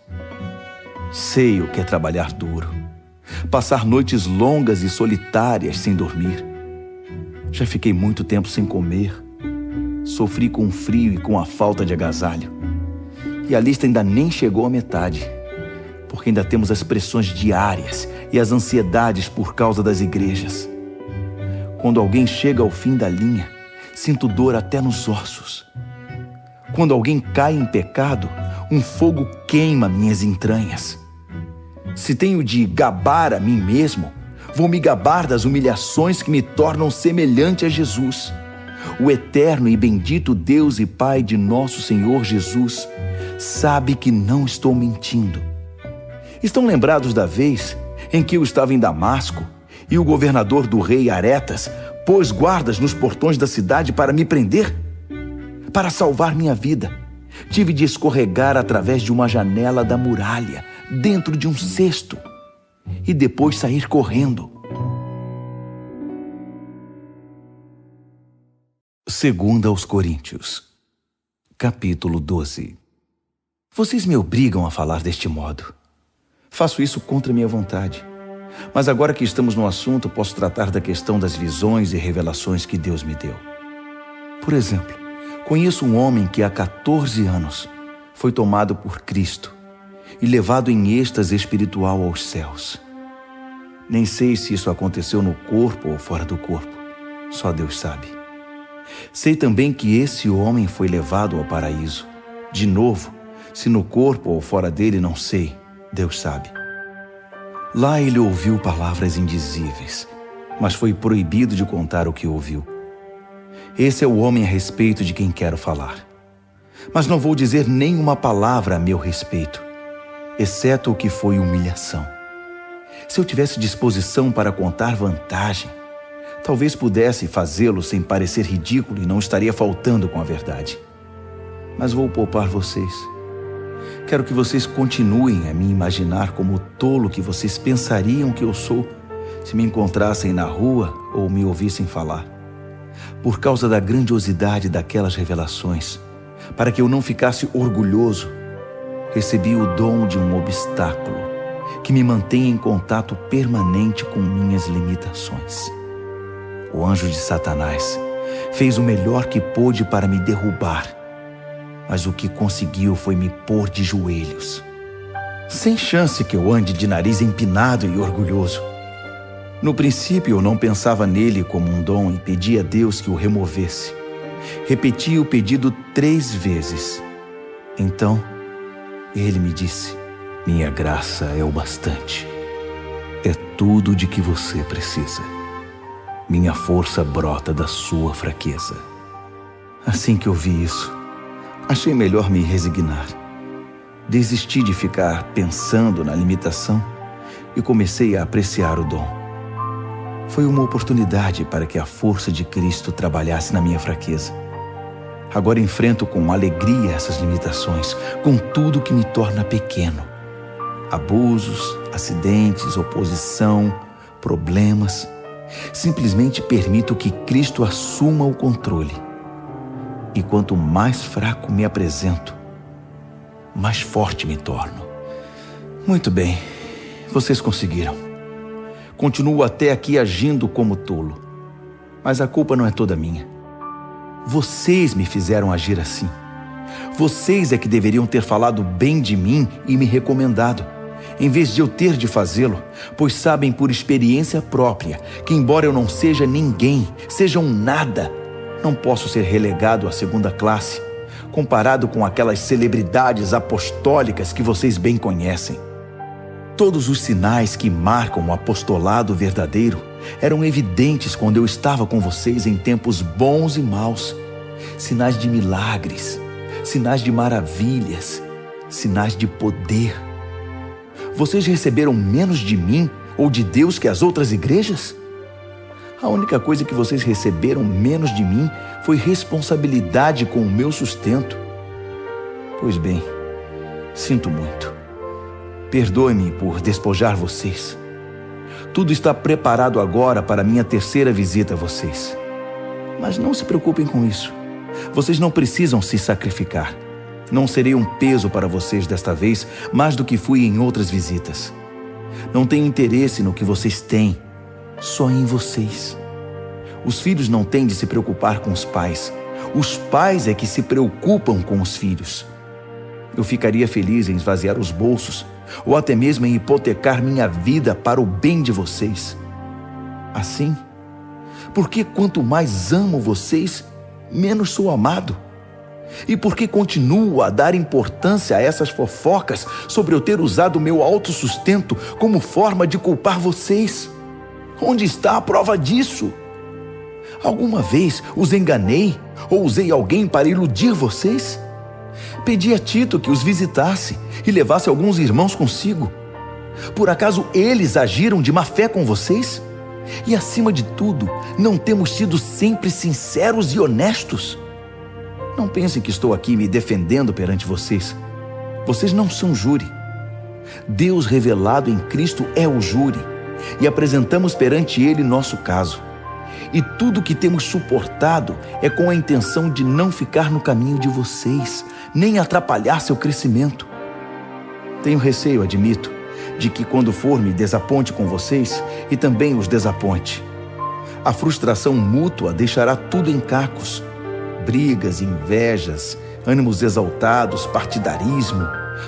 Sei o que é trabalhar duro, passar noites longas e solitárias sem dormir. Já fiquei muito tempo sem comer. Sofri com o frio e com a falta de agasalho. E a lista ainda nem chegou à metade, porque ainda temos as pressões diárias e as ansiedades por causa das igrejas. Quando alguém chega ao fim da linha, sinto dor até nos ossos. Quando alguém cai em pecado, um fogo queima minhas entranhas. Se tenho de gabar a mim mesmo, vou me gabar das humilhações que me tornam semelhante a Jesus. O eterno e bendito Deus e Pai de nosso Senhor Jesus sabe que não estou mentindo. Estão lembrados da vez em que eu estava em Damasco e o governador do rei Aretas pôs guardas nos portões da cidade para me prender? Para salvar minha vida, tive de escorregar através de uma janela da muralha, dentro de um cesto, e depois sair correndo. 2 aos Coríntios, capítulo 12. Vocês me obrigam a falar deste modo. Faço isso contra minha vontade. Mas agora que estamos no assunto, posso tratar da questão das visões e revelações que Deus me deu. Por exemplo, conheço um homem que há 14 anos foi tomado por Cristo e levado em êxtase espiritual aos céus. Nem sei se isso aconteceu no corpo ou fora do corpo. Só Deus sabe. Sei também que esse homem foi levado ao paraíso. De novo, se no corpo ou fora dele, não sei. Deus sabe. Lá ele ouviu palavras indizíveis, mas foi proibido de contar o que ouviu. Esse é o homem a respeito de quem quero falar. Mas não vou dizer nenhuma palavra a meu respeito, exceto o que foi humilhação. Se eu tivesse disposição para contar vantagem, talvez pudesse fazê-lo sem parecer ridículo e não estaria faltando com a verdade. Mas vou poupar vocês. Quero que vocês continuem a me imaginar como o tolo que vocês pensariam que eu sou se me encontrassem na rua ou me ouvissem falar. Por causa da grandiosidade daquelas revelações, para que eu não ficasse orgulhoso, recebi o dom de um obstáculo que me mantém em contato permanente com minhas limitações. O anjo de Satanás fez o melhor que pôde para me derrubar, mas o que conseguiu foi me pôr de joelhos. Sem chance que eu ande de nariz empinado e orgulhoso. No princípio, eu não pensava nele como um dom e pedia a Deus que o removesse. Repeti o pedido 3 vezes. Então, ele me disse: minha graça é o bastante. É tudo de que você precisa. Minha força brota da sua fraqueza. Assim que eu vi isso, achei melhor me resignar. Desisti de ficar pensando na limitação e comecei a apreciar o dom. Foi uma oportunidade para que a força de Cristo trabalhasse na minha fraqueza. Agora enfrento com alegria essas limitações, com tudo que me torna pequeno. Abusos, acidentes, oposição, problemas. Simplesmente permito que Cristo assuma o controle. E quanto mais fraco me apresento, mais forte me torno. Muito bem, vocês conseguiram. Continuo até aqui agindo como tolo. Mas a culpa não é toda minha. Vocês me fizeram agir assim. Vocês é que deveriam ter falado bem de mim e me recomendado, em vez de eu ter de fazê-lo, pois sabem por experiência própria que, embora eu não seja ninguém, seja um nada, não posso ser relegado à segunda classe, comparado com aquelas celebridades apostólicas que vocês bem conhecem. Todos os sinais que marcam o apostolado verdadeiro eram evidentes quando eu estava com vocês em tempos bons e maus. Sinais de milagres, sinais de maravilhas, sinais de poder. Vocês receberam menos de mim ou de Deus que as outras igrejas? A única coisa que vocês receberam menos de mim foi responsabilidade com o meu sustento. Pois bem, sinto muito. Perdoe-me por despojar vocês. Tudo está preparado agora para minha terceira visita a vocês. Mas não se preocupem com isso. Vocês não precisam se sacrificar. Não serei um peso para vocês desta vez, mais do que fui em outras visitas. Não tenho interesse no que vocês têm, só em vocês. Os filhos não têm de se preocupar com os pais. Os pais é que se preocupam com os filhos. Eu ficaria feliz em esvaziar os bolsos, ou até mesmo em hipotecar minha vida para o bem de vocês. Assim, porque quanto mais amo vocês, menos sou amado. E porque continuo a dar importância a essas fofocas sobre eu ter usado meu autossustento como forma de culpar vocês? Onde está a prova disso? Alguma vez os enganei ou usei alguém para iludir vocês? Pedi a Tito que os visitasse e levasse alguns irmãos consigo. Por acaso eles agiram de má fé com vocês? E acima de tudo, não temos sido sempre sinceros e honestos? Não pensem que estou aqui me defendendo perante vocês. Vocês não são júri. Deus revelado em Cristo é o júri, e apresentamos perante Ele nosso caso. E tudo que temos suportado é com a intenção de não ficar no caminho de vocês, nem atrapalhar seu crescimento. Tenho receio, admito, de que quando for me desaponte com vocês e também os desaponte. A frustração mútua deixará tudo em cacos. Brigas, invejas, ânimos exaltados, partidarismo,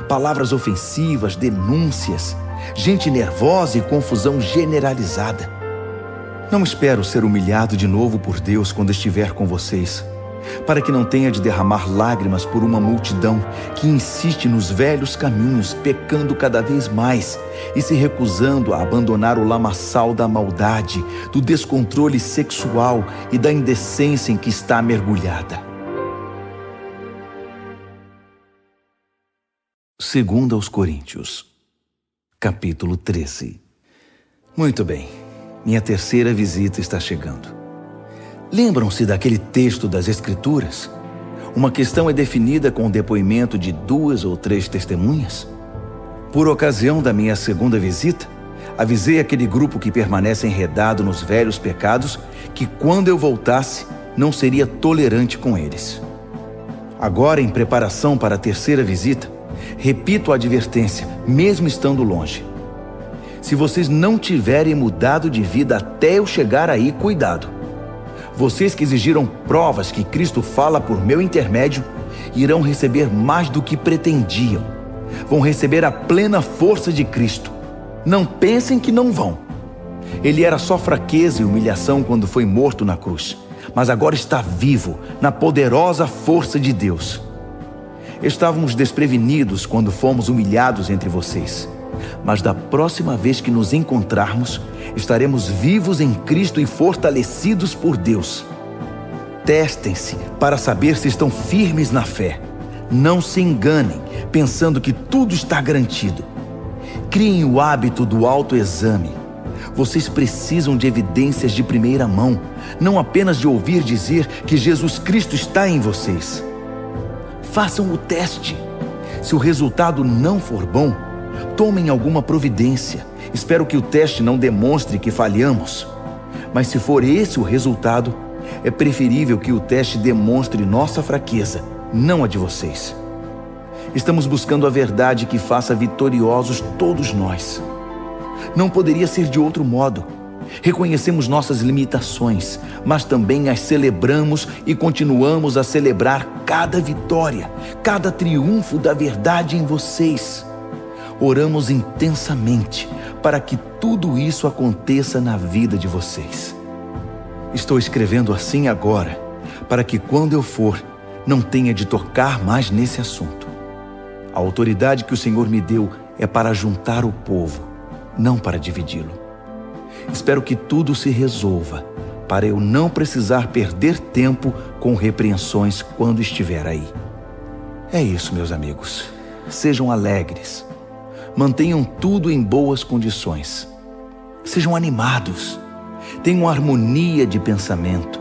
palavras ofensivas, denúncias, gente nervosa e confusão generalizada. Não espero ser humilhado de novo por Deus quando estiver com vocês, para que não tenha de derramar lágrimas por uma multidão que insiste nos velhos caminhos, pecando cada vez mais e se recusando a abandonar o lamaçal da maldade, do descontrole sexual e da indecência em que está mergulhada. 2 aos Coríntios, capítulo 13. Muito bem, minha terceira visita está chegando. Lembram-se daquele texto das Escrituras? Uma questão é definida com o depoimento de 2 ou 3 testemunhas? Por ocasião da minha segunda visita, avisei aquele grupo que permanece enredado nos velhos pecados que quando eu voltasse, não seria tolerante com eles. Agora, em preparação para a terceira visita, repito a advertência, mesmo estando longe. Se vocês não tiverem mudado de vida até eu chegar aí, cuidado. Vocês que exigiram provas que Cristo fala por meu intermédio, irão receber mais do que pretendiam. Vão receber a plena força de Cristo. Não pensem que não vão. Ele era só fraqueza e humilhação quando foi morto na cruz, mas agora está vivo na poderosa força de Deus. Estávamos desprevenidos quando fomos humilhados entre vocês, mas da próxima vez que nos encontrarmos, estaremos vivos em Cristo e fortalecidos por Deus. Testem-se para saber se estão firmes na fé. Não se enganem, pensando que tudo está garantido. Criem o hábito do autoexame. Vocês precisam de evidências de primeira mão, não apenas de ouvir dizer que Jesus Cristo está em vocês. Façam o teste. Se o resultado não for bom, tomem alguma providência. Espero que o teste não demonstre que falhamos. Mas se for esse o resultado, é preferível que o teste demonstre nossa fraqueza, não a de vocês. Estamos buscando a verdade que faça vitoriosos todos nós. Não poderia ser de outro modo. Reconhecemos nossas limitações, mas também as celebramos e continuamos a celebrar cada vitória, cada triunfo da verdade em vocês. Oramos intensamente para que tudo isso aconteça na vida de vocês. Estou escrevendo assim agora, para que quando eu for, não tenha de tocar mais nesse assunto. A autoridade que o Senhor me deu é para juntar o povo, não para dividi-lo. Espero que tudo se resolva, para eu não precisar perder tempo com repreensões quando estiver aí. É isso, meus amigos. Sejam alegres. Mantenham tudo em boas condições. Sejam animados. Tenham harmonia de pensamento.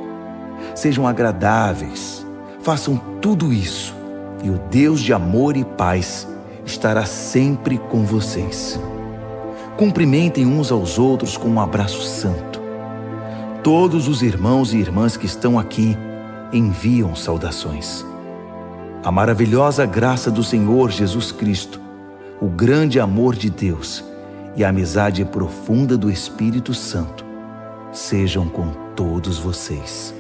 Sejam agradáveis. Façam tudo isso, e o Deus de amor e paz estará sempre com vocês. Cumprimentem uns aos outros com um abraço santo. Todos os irmãos e irmãs que estão aqui enviam saudações. A maravilhosa graça do Senhor Jesus Cristo, o grande amor de Deus e a amizade profunda do Espírito Santo sejam com todos vocês.